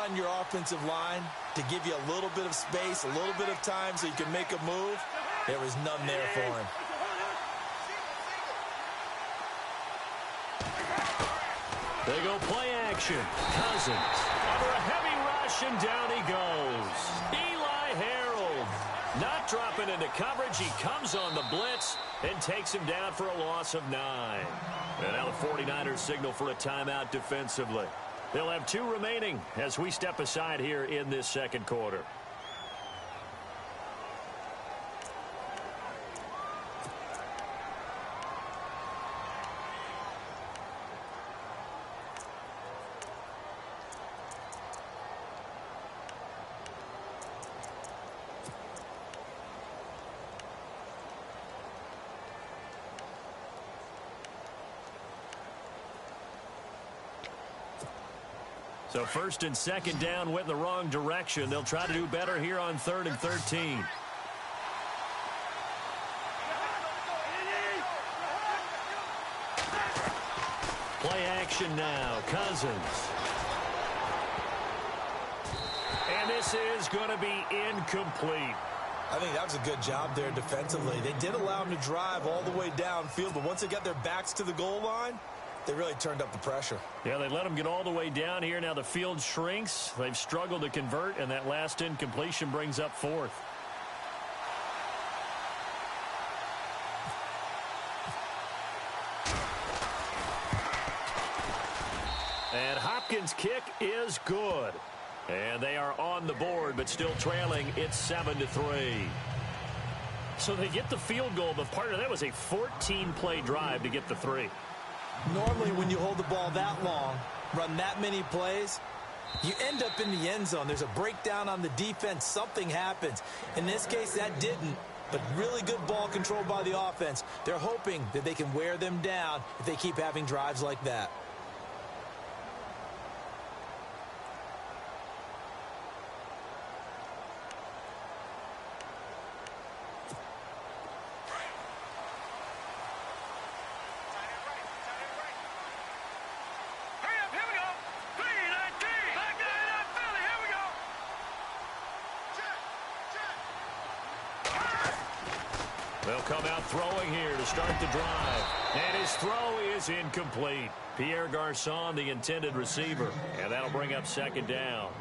on your offensive line to give you a little bit of space, a little bit of time so you can make a move. There was none there for him. They go play action. Cousins under a heavy rush, and down he goes. Eli Harold not dropping into coverage. He comes on the blitz and takes him down for a loss of 9. And now the 49ers signal for a timeout defensively. They'll have 2 remaining as we step aside here in this second quarter. So first and second down went in the wrong direction. They'll try to do better here on 3rd and 13. Play action now. Cousins. And this is going to be incomplete. I think that was a good job there defensively. They did allow them to drive all the way downfield, but once they got their backs to the goal line, they really turned up the pressure. Yeah, they let them get all the way down here. Now the field shrinks. They've struggled to convert, and that last incompletion brings up 4th. And Hopkins' kick is good. And they are on the board, but still trailing. It's 7-3. So they get the field goal, but part of that was a 14-play drive to get the 3. Normally, when you hold the ball that long, run that many plays, you end up in the end zone. There's a breakdown on the defense. Something happens. In this case, that didn't, but really good ball control by the offense. They're hoping that they can wear them down if they keep having drives like that. They'll come out throwing here to start the drive. And his throw is incomplete. Pierre Garçon, the intended receiver. And that'll bring up 2nd down.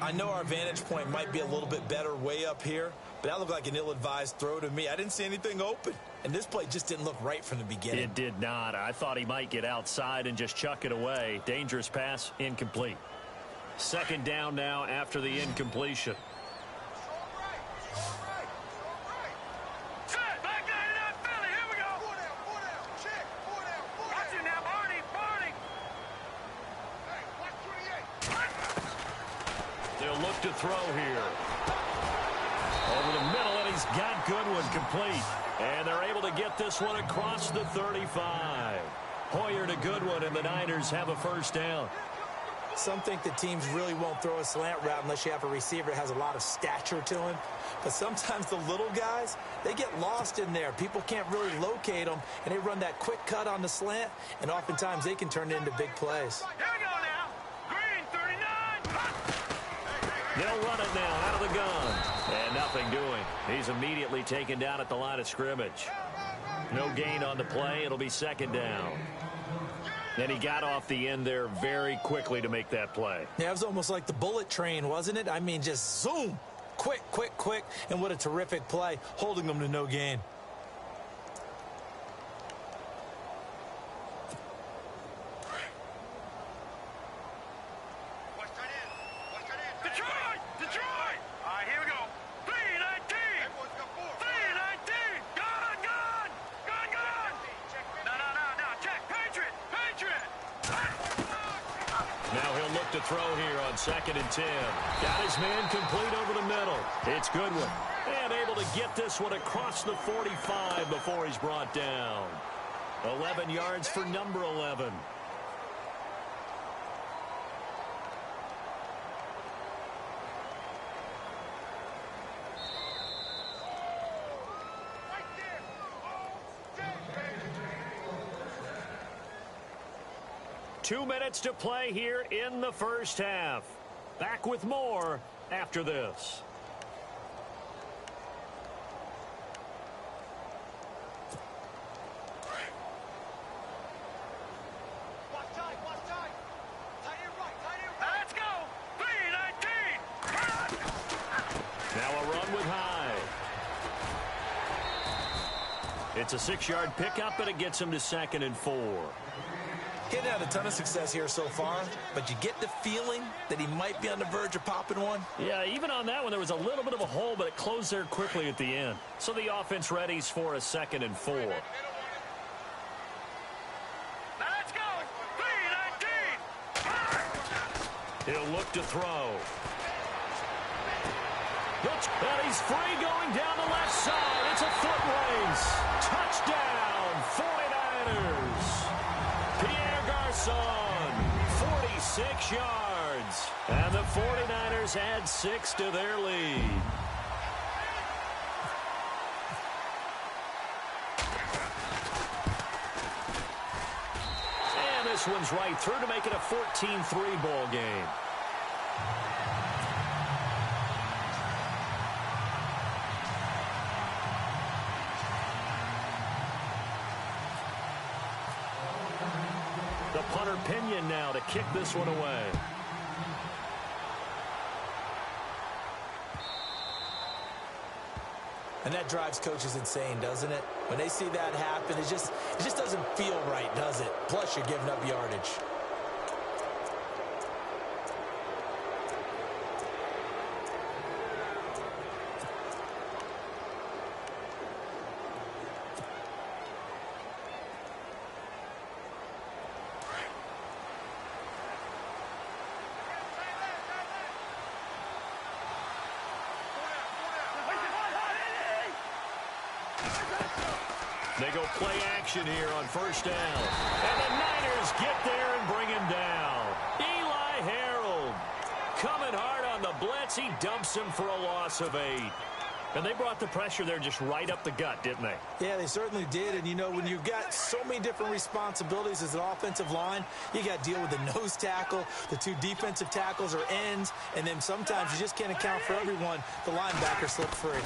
I know our vantage point might be a little bit better way up here, but that looked like an ill-advised throw to me. I didn't see anything open, and this play just didn't look right from the beginning. It did not. I thought he might get outside and just chuck it away. Dangerous pass, incomplete. 2nd down now after the incompletion. Look to throw here. Over the middle, and he's got Goodwin complete. And they're able to get this one across the 35. Hoyer to Goodwin, and the Niners have a 1st down. Some think that teams really won't throw a slant route unless you have a receiver that has a lot of stature to him. But sometimes the little guys, they get lost in there. People can't really locate them, and they run that quick cut on the slant, and oftentimes they can turn it into big plays. They'll run it now out of the gun. And nothing doing. He's immediately taken down at the line of scrimmage. No gain on the play. It'll be 2nd down. And he got off the end there very quickly to make that play. Yeah, it was almost like the bullet train, wasn't it? I mean, just zoom. Quick, quick, quick. And what a terrific play, holding them to no gain. To throw here on 2nd and 10. Got his man complete over the middle. It's Goodwin. And able to get this one across the 45 before he's brought down. 11 yards for number 11. Two minutes to play here in the 1st half. Back with more after this. Let's go! 3-19! Now a run with Hyde. It's a 6-yard pickup, and it gets him to 2nd and 4. Getting had a ton of success here so far, but you get the feeling that he might be on the verge of popping one. Yeah, even on that one, there was a little bit of a hole, but it closed there quickly at the end. So the offense readies for a 2nd and 4. Let's go! 3-19! He'll look to throw. And he's free going down the left side. It's a foot race. Touchdown, 49ers. Pierre Garçon, 46 yards. And the 49ers add 6 to their lead. And this one's right through to make it a 14-3 ball game. The punter Pinion now to kick this one away. And that drives coaches insane, doesn't it? When they see that happen, it just doesn't feel right, does it? Plus, you're giving up yardage. They go play action here on 1st down. And the Niners get there and bring him down. Eli Harold coming hard on the blitz. He dumps him for a loss of 8. And they brought the pressure there just right up the gut, didn't they? Yeah, they certainly did. And, you know, when you've got so many different responsibilities as an offensive line, you got to deal with the nose tackle, the 2 defensive tackles or ends, and then sometimes you just can't account for everyone. The linebacker slipped free.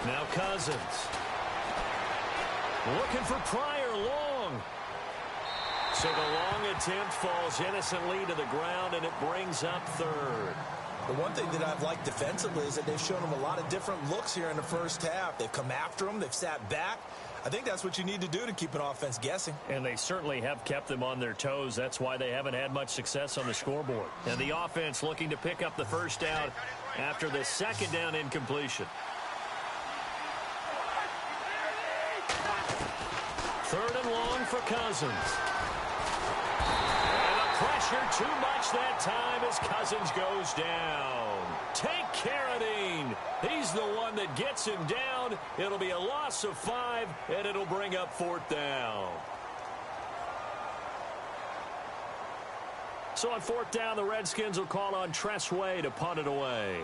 Now Cousins. Looking for Pryor long. So the long attempt falls innocently to the ground, and it brings up 3rd. The one thing that I've liked defensively is that they've shown them a lot of different looks here in the first half. They've come after them. They've sat back. I think that's what you need to do to keep an offense guessing. And they certainly have kept them on their toes. That's why they haven't had much success on the scoreboard. And the offense looking to pick up the 1st down after the 2nd down incompletion. 3rd and long for Cousins. And the pressure too much that time as Cousins goes down. Take Carradine. He's the one that gets him down. It'll be a loss of 5, and it'll bring up 4th down. So on 4th down, the Redskins will call on Tress Way to punt it away.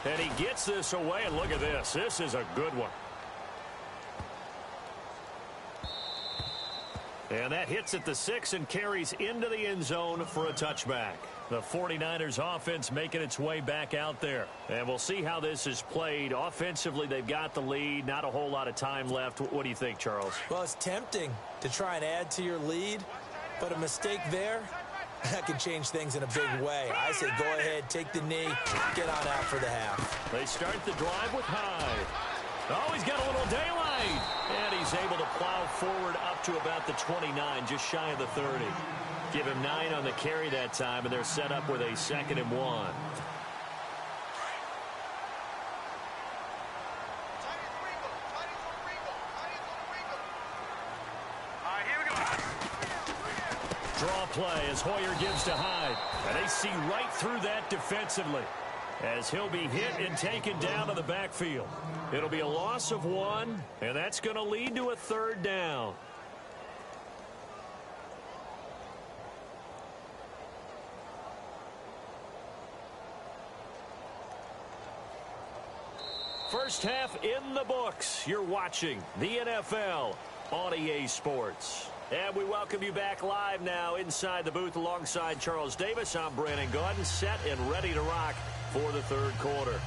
And he gets this away, and look at this. This is a good one. And that hits at the 6 and carries into the end zone for a touchback. The 49ers offense making its way back out there. And we'll see how this is played. Offensively, they've got the lead. Not a whole lot of time left. What do you think, Charles? Well, it's tempting to try and add to your lead, but a mistake there, that can change things in a big way. I say go ahead, take the knee, get on out for the half. They start the drive with Hyde. Oh, he's got a little daylight. And he's able to plow forward up to about the 29, just shy of the 30. Give him 9 on the carry that time, and they're set up with a 2nd and 1. Draw play as Hoyer gives to Hyde. And they see right through that defensively as he'll be hit and taken down to the backfield. It'll be a loss of 1, and that's going to lead to a 3rd down. First half in the books. You're watching the NFL on EA Sports. And we welcome you back live now inside the booth alongside Charles Davis. I'm Brandon Gaudin, set and ready to rock for the third quarter.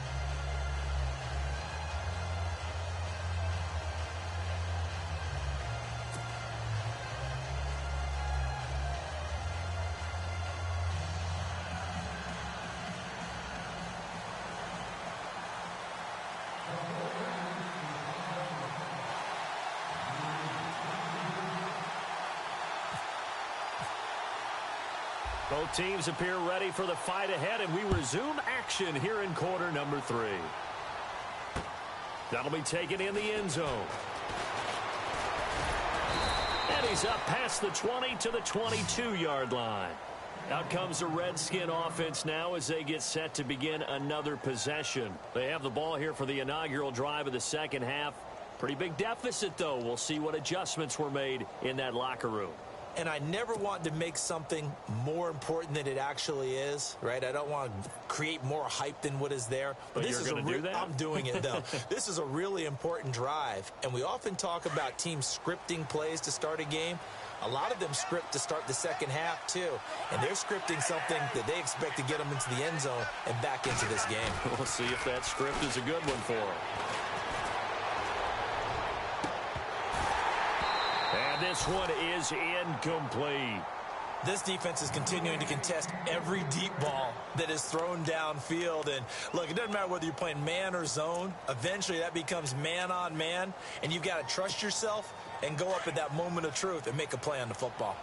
Both teams appear ready for the fight ahead, and we resume action here in quarter number 3. That'll be taken in the end zone. And he's up past the 20 to the 22-yard line. Out comes the Redskin offense now as they get set to begin another possession. They have the ball here for the inaugural drive of the second half. Pretty big deficit, though. We'll see what adjustments were made in that locker room. And I never want to make something more important than it actually is, right? I don't want to create more hype than what is there. But this is do that? I'm doing it, though. This is a really important drive. And we often talk about teams scripting plays to start a game. A lot of them script to start the second half, too. And they're scripting something that they expect to get them into the end zone and back into this game. We'll see if that script is a good one for them. And this one is incomplete. This defense is continuing to contest every deep ball that is thrown downfield. And, look, it doesn't matter whether you're playing man or zone. Eventually, that becomes man on man. And you've got to trust yourself and go up at that moment of truth and make a play on the football.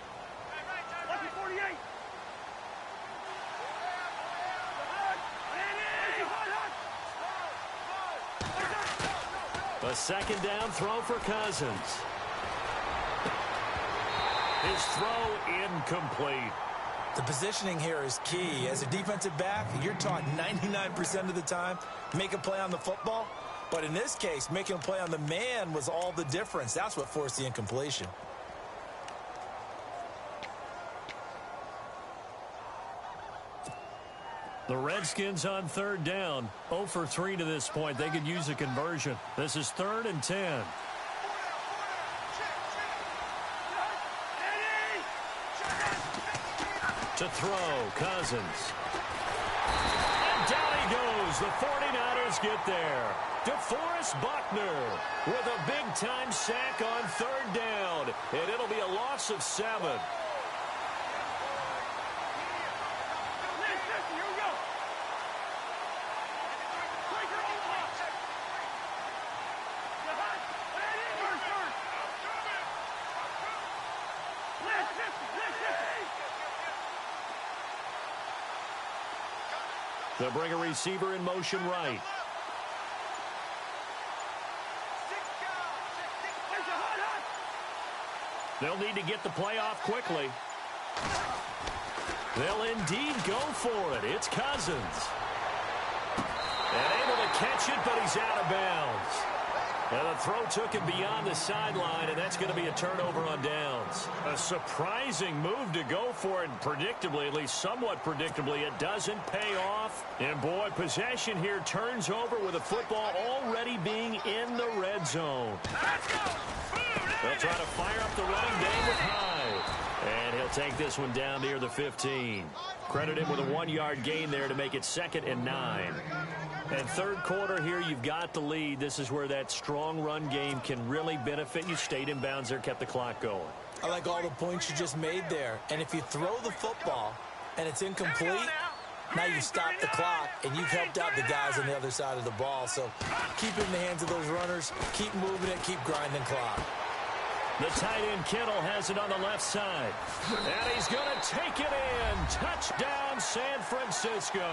A second down throw for Cousins. His throw incomplete. The positioning here is key. As a defensive back, you're taught 99% of the time, make a play on the football. But in this case, making a play on the man was all the difference. That's what forced the incompletion. The Redskins on third down. 0 for 3 to this point. They could use a conversion. This is 3rd and 10. To throw, Cousins. And down he goes. The 49ers get there. DeForest Buckner with a big-time sack on third down. And it'll be a loss of 7. They'll bring a receiver in motion right. They'll need to get the play off quickly. They'll indeed go for it. It's Cousins. And able to catch it, but he's out of bounds. And the throw took him beyond the sideline, and that's going to be a turnover on downs. A surprising move to go for it, and predictably, at least somewhat predictably, it doesn't pay off. And, boy, possession here turns over with the football already being in the red zone. They'll try to fire up the running game with Hyde. And he'll take this one down near the 15. Credit him with a 1-yard gain there to make it 2nd and 9. And third quarter here, you've got the lead. This is where that strong run game can really benefit you. Stayed in bounds there, kept the clock going. I like all the points you just made there. And if you throw the football and it's incomplete, now you've stopped the clock and you've helped out the guys on the other side of the ball. So keep it in the hands of those runners. Keep moving it. Keep grinding clock. The tight end Kittle has it on the left side. And he's going to take it in. Touchdown, San Francisco.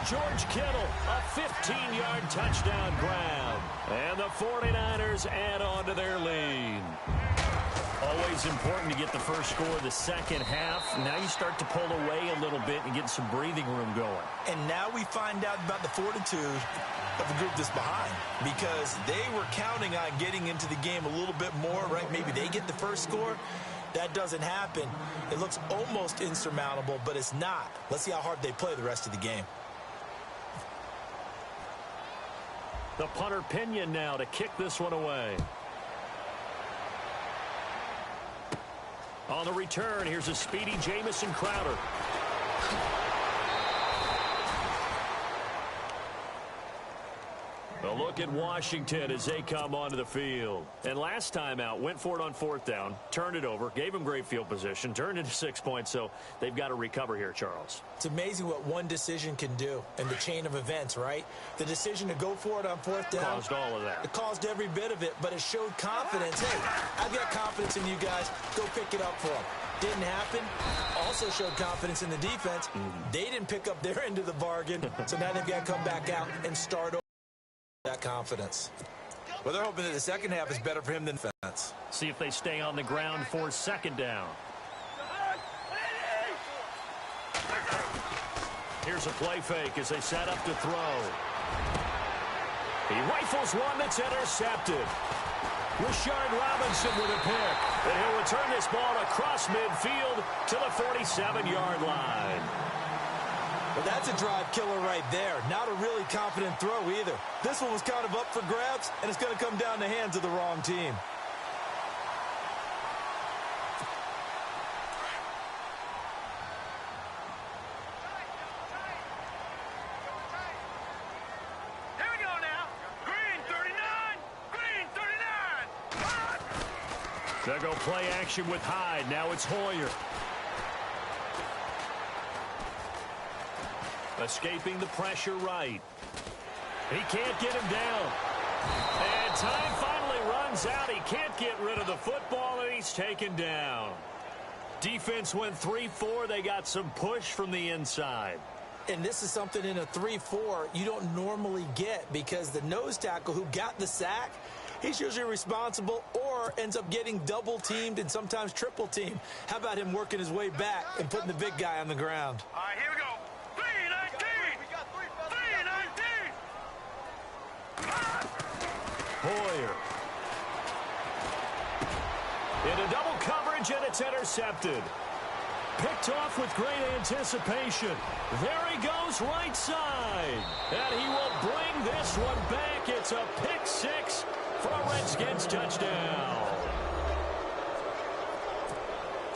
George Kittle, a 15-yard touchdown grab. And the 49ers add on to their lead. Always important to get the first score of the second half. Now you start to pull away a little bit and get some breathing room going. And now we find out about the fortitude of the group that's behind, because they were counting on getting into the game a little bit more, right? Maybe they get the first score. That doesn't happen. It looks almost insurmountable, but it's not. Let's see how hard they play the rest of the game. The punter Pinion now to kick this one away. On the return, here's a speedy Jamison Crowder. A look at Washington as they come onto the field. And last time out, went for it on fourth down, turned it over, gave them great field position, turned into 6 points, so they've got to recover here, Charles. It's amazing what one decision can do in the chain of events, right? The decision to go for it on fourth down. Caused all of that. It caused every bit of it, but it showed confidence. Hey, I've got confidence in you guys. Go pick it up for them. Didn't happen. Also showed confidence in the defense. They didn't pick up their end of the bargain, so now they've got to come back out and start over that confidence. Well, they're hoping that the second half is better for him than defense. See if they stay on the ground for second down. Here's a play fake as they set up to throw. He rifles one that's intercepted. Rashard Robinson with a pick. And he'll return this ball across midfield to the 47-yard line. Well, that's a drive killer right there. Not a really confident throw either. This one was kind of up for grabs, and it's going to come down the hands of the wrong team. Here we go now. Green 39. Green 39. They'll go play action with Hyde. Now it's Hoyer. Escaping the pressure right. He can't get him down. And time finally runs out. He can't get rid of the football, and he's taken down. Defense went 3-4. They got some push from the inside. And this is something in a 3-4 you don't normally get because the nose tackle who got the sack, he's usually responsible or ends up getting double-teamed and sometimes triple-teamed. How about him working his way back and putting the big guy on the ground? All right, here we go. 3-19. We got 3-19. Hoyer. Into double coverage, and it's intercepted. Picked off with great anticipation. There he goes right side. And he will bring this one back. It's a pick six for a Redskins touchdown.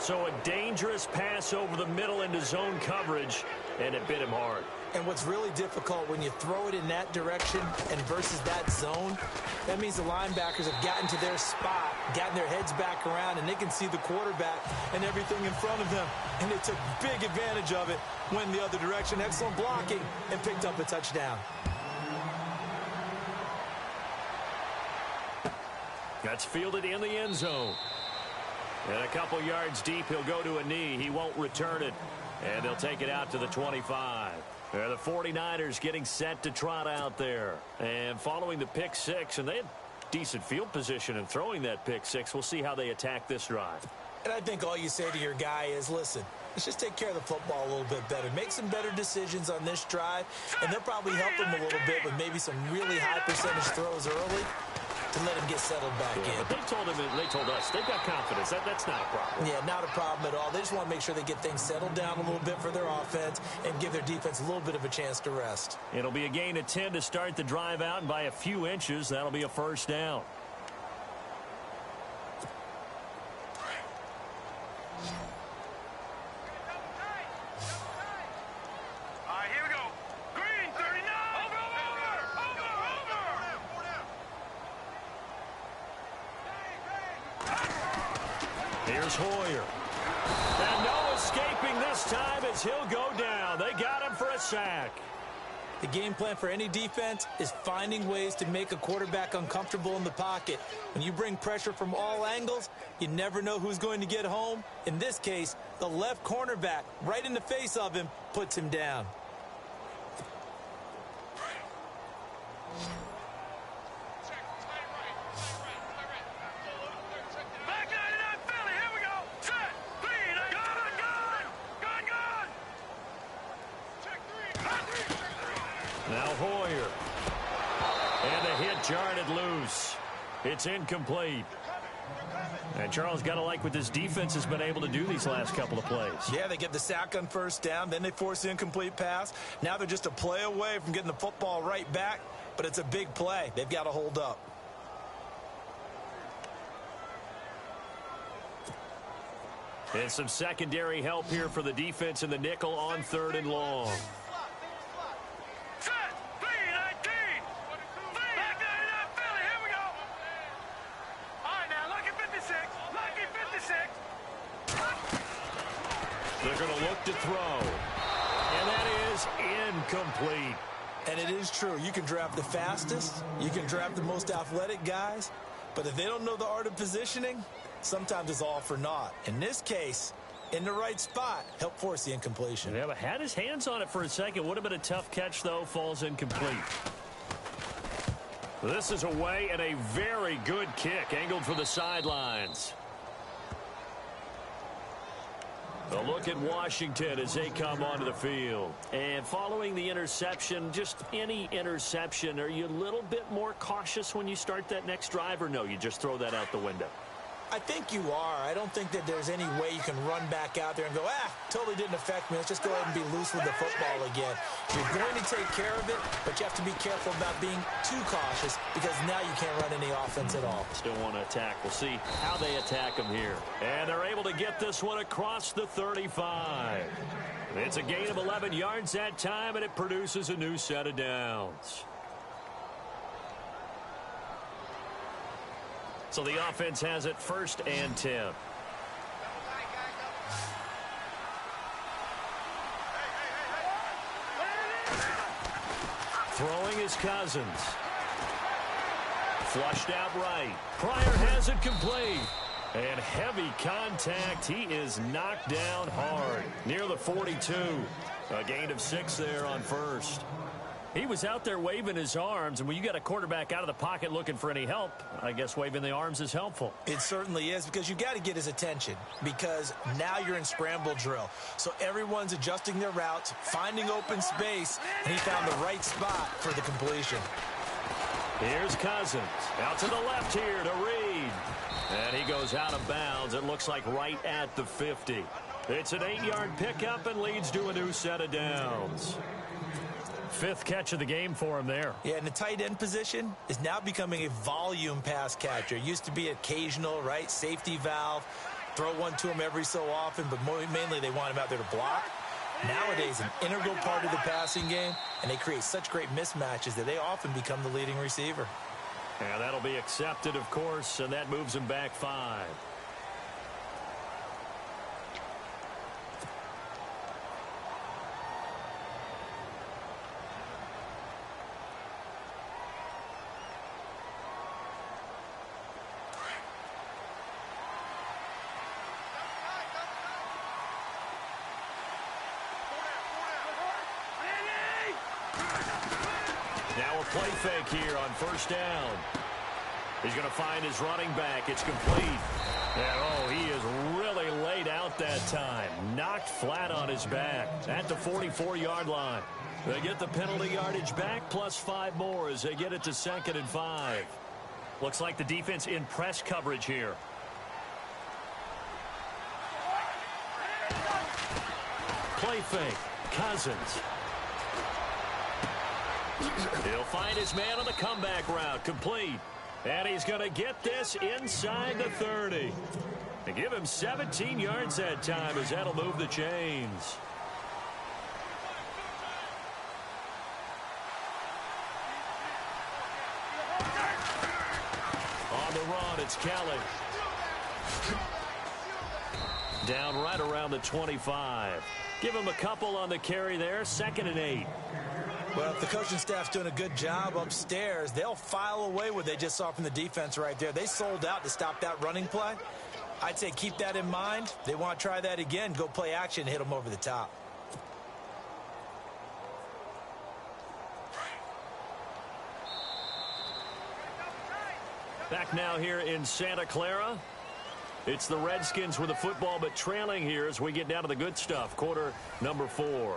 So a dangerous pass over the middle into zone coverage, and it bit him hard. And what's really difficult when you throw it in that direction and versus that zone, that means the linebackers have gotten to their spot, gotten their heads back around, and they can see the quarterback and everything in front of them. And they took big advantage of it, went the other direction. Excellent blocking, and picked up a touchdown. That's fielded in the end zone. And a couple yards deep, he'll go to a knee. He won't return it. And they'll take it out to the 25. The 49ers getting set to trot out there. And following the pick six, and they had decent field position in throwing that pick six. We'll see how they attack this drive. And I think all you say to your guy is, listen, let's just take care of the football a little bit better. Make some better decisions on this drive, and they'll probably help him a little bit with maybe some really high percentage throws early to let him get settled back in. But they told us they've got confidence. That's not a problem. Yeah, not a problem at all. They just want to make sure they get things settled down a little bit for their offense and give their defense a little bit of a chance to rest. It'll be a gain of 10 to start the drive out, and by a few inches, that'll be a first down. All right, here we go. Green 39. Here's Hoyer. And no escaping this time as he'll go down. They got him for a sack. The game plan for any defense is finding ways to make a quarterback uncomfortable in the pocket. When you bring pressure from all angles, you never know who's going to get home. In this case, the left cornerback, right in the face of him, puts him down. Back 99 Philly. Here we go. Set. Green. Gun. Check three. Now Hoyer. And the hit jarred it loose. It's incomplete. And Charles, got to like what this defense has been able to do these last couple of plays. Yeah, they get the sack on first down, then they force the incomplete pass. Now they're just a play away from getting the football right back but it's a big play. They've got to hold up. And some secondary help here for the defense in the nickel on 3rd and long. Set, 3-19. Back there in that Philly. Here we go. All right, now, lucky 56. Lucky 56. They're going to look to throw. And that is incomplete. And it is true. You can draft the fastest. You can draft the most athletic guys. But if they don't know the art of positioning, sometimes it's all for naught. In this case, in the right spot, help force the incompletion. Yeah, but had his hands on it for a second. Would have been a tough catch, though. Falls incomplete. This is away and a very good kick. Angled for the sidelines. A look at Washington as they come onto the field. And following the interception, just any interception, are you a little bit more cautious when you start that next drive, or no, you just throw that out the window? I think you are. I don't think that there's any way you can run back out there and go, totally didn't affect me. Let's just go ahead and be loose with the football again. You're going to take care of it, but you have to be careful about being too cautious because now you can't run any offense at all. Still want to attack. We'll see how they attack them here. And they're able to get this one across the 35. It's a gain of 11 yards that time, and it produces a new set of downs. So the offense has it 1st and 10. Throwing is Cousins. Flushed out right. Pryor has it complete. And heavy contact. He is knocked down hard. Near the 42. A gain of 6 there on 1st. He was out there waving his arms, and when you got a quarterback out of the pocket looking for any help, I guess waving the arms is helpful. It certainly is, because you got to get his attention, because now you're in scramble drill. So everyone's adjusting their routes, finding open space, and he found the right spot for the completion. Here's Cousins. Out to the left here to Reed. And he goes out of bounds. It looks like right at the 50. It's an 8-yard pickup and leads to a new set of downs. 5th catch of the game for him there. Yeah, and the tight end position is now becoming a volume pass catcher. It used to be occasional, right? Safety valve. Throw one to him every so often, but mainly they want him out there to block. Nowadays, an integral part of the passing game, and they create such great mismatches that they often become the leading receiver. And that'll be accepted, of course, and that moves him back 5. Now a play fake here on 1st down. He's going to find his running back. It's complete. And, oh, he is really laid out that time. Knocked flat on his back at the 44-yard line. They get the penalty yardage back plus 5 more as they get it to 2nd and 5. Looks like the defense in press coverage here. Play fake. Cousins. He'll find his man on the comeback route. Complete. And he's going to get this inside the 30. They give him 17 yards that time as that'll move the chains. On the run, it's Kelly. Down right around the 25. Give him a couple on the carry there. 2nd and 8. Well, if the coaching staff's doing a good job upstairs, they'll file away what they just saw from the defense right there. They sold out to stop that running play. I'd say keep that in mind. They want to try that again. Go play action, hit them over the top. Back now here in Santa Clara. It's the Redskins with the football, but trailing here as we get down to the good stuff. Quarter number 4.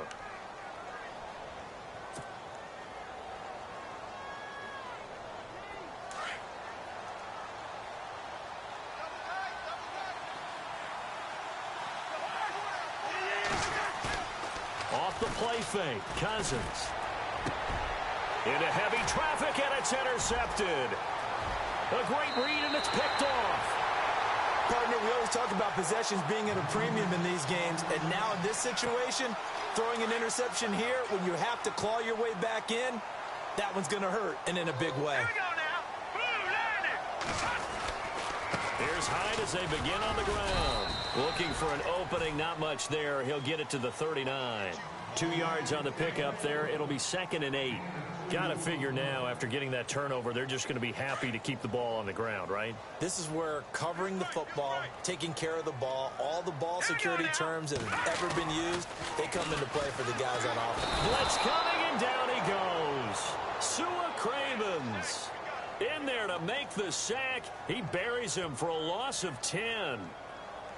Off the play fake, Cousins. Into heavy traffic, and it's intercepted. A great read, and it's picked off. Partner, we always talk about possessions being at a premium in these games, and now in this situation, throwing an interception here when you have to claw your way back in, that one's going to hurt, and in a big way. Here we go now. Blue landed. Here's Hyde as they begin on the ground. Looking for an opening, not much there. He'll get it to the 39. 2 yards on the pickup there. It'll be 2nd and 8. Got to figure now, after getting that turnover, they're just going to be happy to keep the ball on the ground, right? This is where covering the football, taking care of the ball, all the ball security terms that have ever been used, they come into play for the guys on offense. Blitz coming, and down he goes. Sua Cravens in there to make the sack. He buries him for a loss of 10.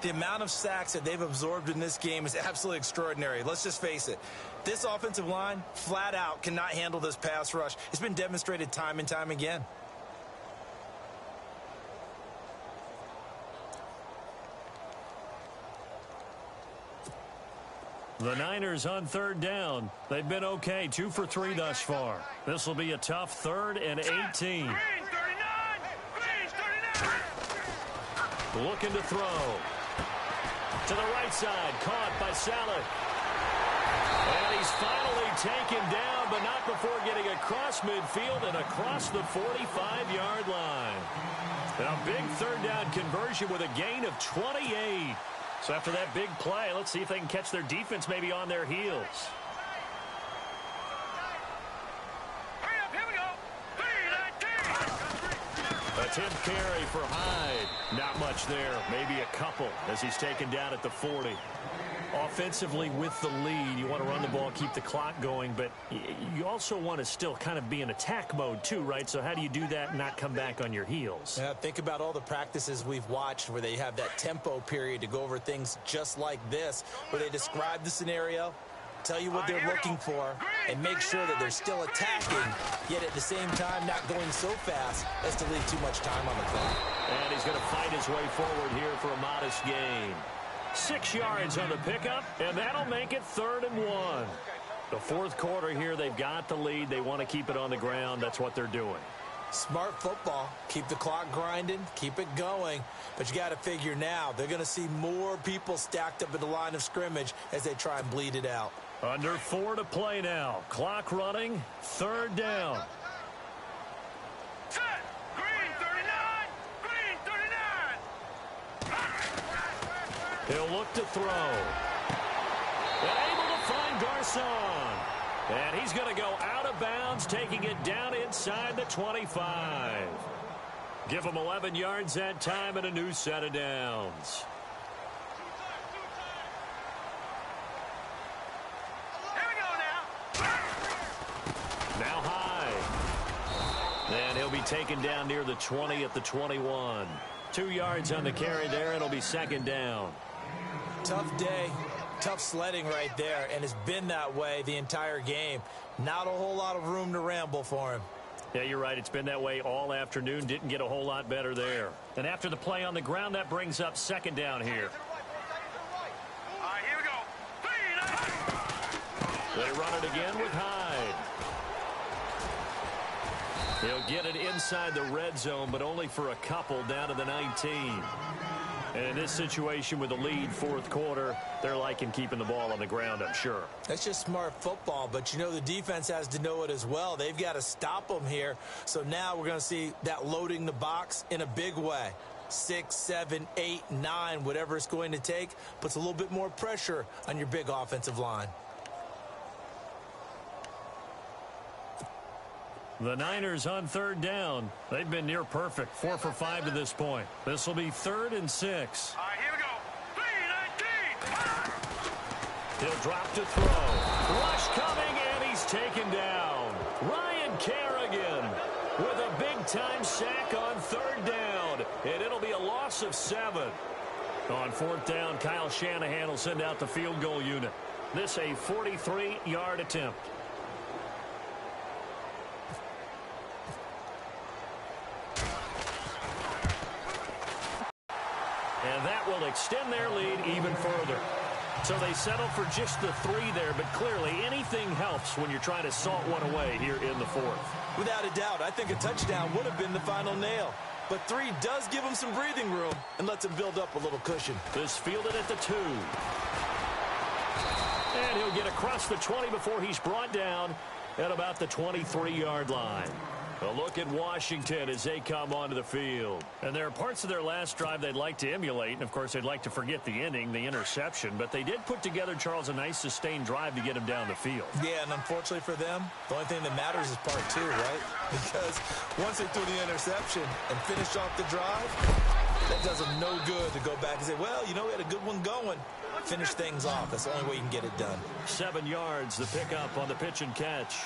The amount of sacks that they've absorbed in this game is absolutely extraordinary. Let's just face it. This offensive line, flat out, cannot handle this pass rush. It's been demonstrated time and time again. The Niners on 3rd down. They've been okay, 2 for 3 thus far. This will be a tough 3rd and 18. Green 39. Green 39. Looking to throw. To the right side, caught by Saleh. And he's finally taken down, but not before getting across midfield and across the 45-yard line. And a big 3rd down conversion with a gain of 28. So after that big play, let's see if they can catch their defense maybe on their heels. Hurry up, here we go. Green 19. Attempt carry for Hyde. Not much there, maybe a couple as he's taken down at the 40. Offensively with the lead, you want to run the ball, keep the clock going, but you also want to still kind of be in attack mode too, right? So how do you do that and not come back on your heels? Yeah, think about all the practices we've watched where they have that tempo period to go over things just like this, where they describe the scenario, tell you what they're looking for, and make sure that they're still attacking, yet at the same time not going so fast as to leave too much time on the clock. And he's going to fight his way forward here for a modest gain. 6 yards on the pickup, and that'll make it 3rd and 1. The 4th quarter here, they've got the lead. They want to keep it on the ground. That's what they're doing. Smart football. Keep the clock grinding, keep it going. But you got to figure now, they're going to see more people stacked up at the line of scrimmage as they try and bleed it out. Under 4 to play now. Clock running, 3rd down. Set. Green 39. Green 39. He'll look to throw. And able to find Garcon. And he's going to go out of bounds, taking it down inside the 25. Give him 11 yards that time and a new set of downs. Here we go now. Now Hyde. And he'll be taken down near the 20 at the 21. 2 yards on the carry there. It'll be 2nd down. Tough day, tough sledding right there, and it's been that way the entire game. Not a whole lot of room to ramble for him. Yeah, you're right. It's been that way all afternoon. Didn't get a whole lot better there. And after the play on the ground, that brings up 2nd down here. All right, here we go. They run it again with Hyde. He'll get it inside the red zone, but only for a couple down to the 19. And in this situation with the lead 4th quarter, they're liking keeping the ball on the ground, I'm sure. That's just smart football, but you know the defense has to know it as well. They've got to stop them here. So now we're going to see that loading the box in a big way. 6, 7, 8, 9, whatever it's going to take, puts a little bit more pressure on your big offensive line. The Niners on 3rd down. They've been near perfect, 4 for 5 to this point. This will be 3rd and 6. All right, here we go. Green 19. He'll drop to throw. Rush coming, and he's taken down. Ryan Kerrigan with a big-time sack on 3rd down, and it'll be a loss of 7. On 4th down, Kyle Shanahan will send out the field goal unit. This a 43-yard attempt. And that will extend their lead even further. So they settle for just the 3 there, but clearly anything helps when you're trying to salt one away here in the 4th. Without a doubt, I think a touchdown would have been the final nail. But 3 does give him some breathing room and lets him build up a little cushion. This fielded at the 2. And he'll get across the 20 before he's brought down at about the 23-yard line. A look at Washington as they come onto the field. And there are parts of their last drive they'd like to emulate. And, of course, they'd like to forget the ending, the interception. But they did put together, Charles, a nice sustained drive to get him down the field. Yeah, and unfortunately for them, the only thing that matters is part 2, right? Because once they threw the interception and finished off the drive, that does them no good to go back and say, well, you know, we had a good one going. Finish things off. That's the only way you can get it done. 7 yards, the pickup on the pitch and catch.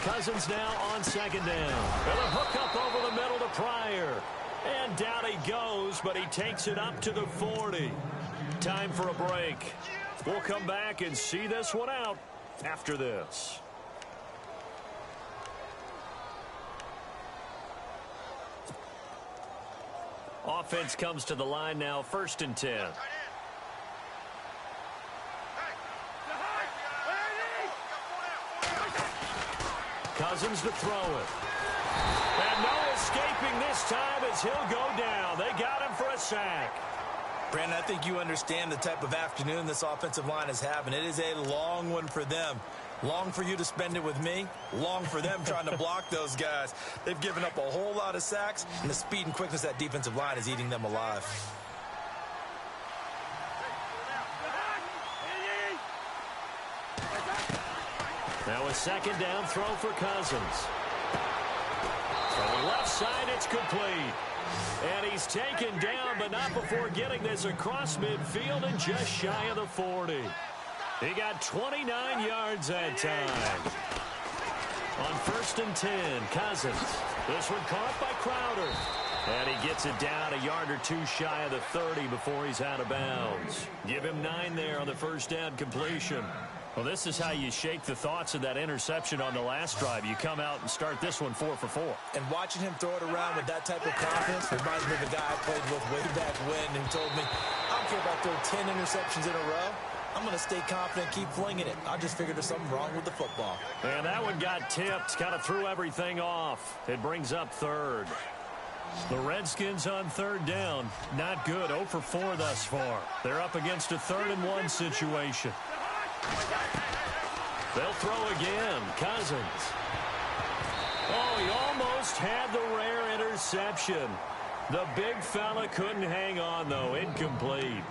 Cousins now on 2nd down. And a hook up over the middle to Pryor. And down he goes, but he takes it up to the 40. Time for a break. We'll come back and see this one out after this. Offense comes to the line now, 1st and 10. Cousins to throw it. And no escaping this time as he'll go down. They got him for a sack. Brandon, I think you understand the type of afternoon this offensive line is having. It is a long one for them. Long for you to spend it with me. Long for them trying to block those guys. They've given up a whole lot of sacks, and the speed and quickness of that defensive line is eating them alive. Now a 2nd down throw for Cousins. From the left side, it's complete. And he's taken down, but not before getting this across midfield and just shy of the 40. He got 29 yards that time. On 1st and 10, Cousins. This one caught by Crowder. And he gets it down a yard or 2 shy of the 30 before he's out of bounds. Give him 9 there on the 1st down completion. Well, this is how you shake the thoughts of that interception on the last drive. You come out and start this one 4 for 4. And watching him throw it around with that type of confidence reminds me of the guy I played with way back when who told me, I don't care if I throw 10 interceptions in a row. I'm going to stay confident, keep flinging it. I just figured there's something wrong with the football. And that one got tipped, kind of threw everything off. It brings up 3rd. The Redskins on 3rd down. Not good, 0 for 4 thus far. They're up against a 3rd and 1 situation. They'll throw again. Cousins. Oh, he almost had the rare interception. The big fella couldn't hang on, though. Incomplete.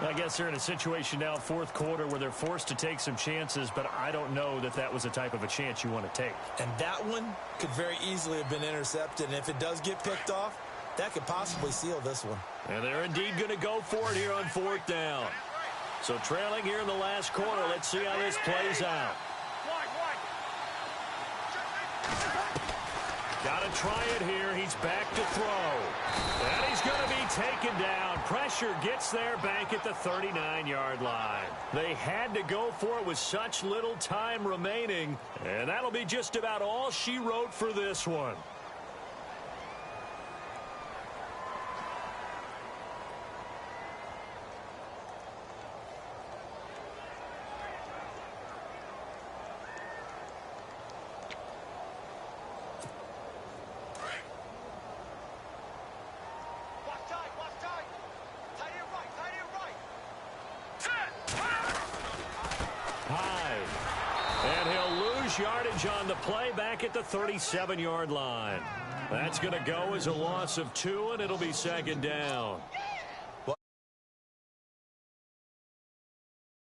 I guess they're in a situation now, 4th quarter, where they're forced to take some chances, but I don't know that that was the type of a chance you want to take. And that one could very easily have been intercepted, and if it does get picked off, that could possibly seal this one. And they're indeed going to go for it here on 4th down. So trailing here in the last quarter, let's see how this plays out. Got to try it here. He's back to throw. And he's going to be taken down. Pressure gets there back at the 39-yard line. They had to go for it with such little time remaining. And that'll be just about all she wrote for this one. Yardage on the play back at the 37-yard line. That's going to go as a loss of 2, and it'll be 2nd down.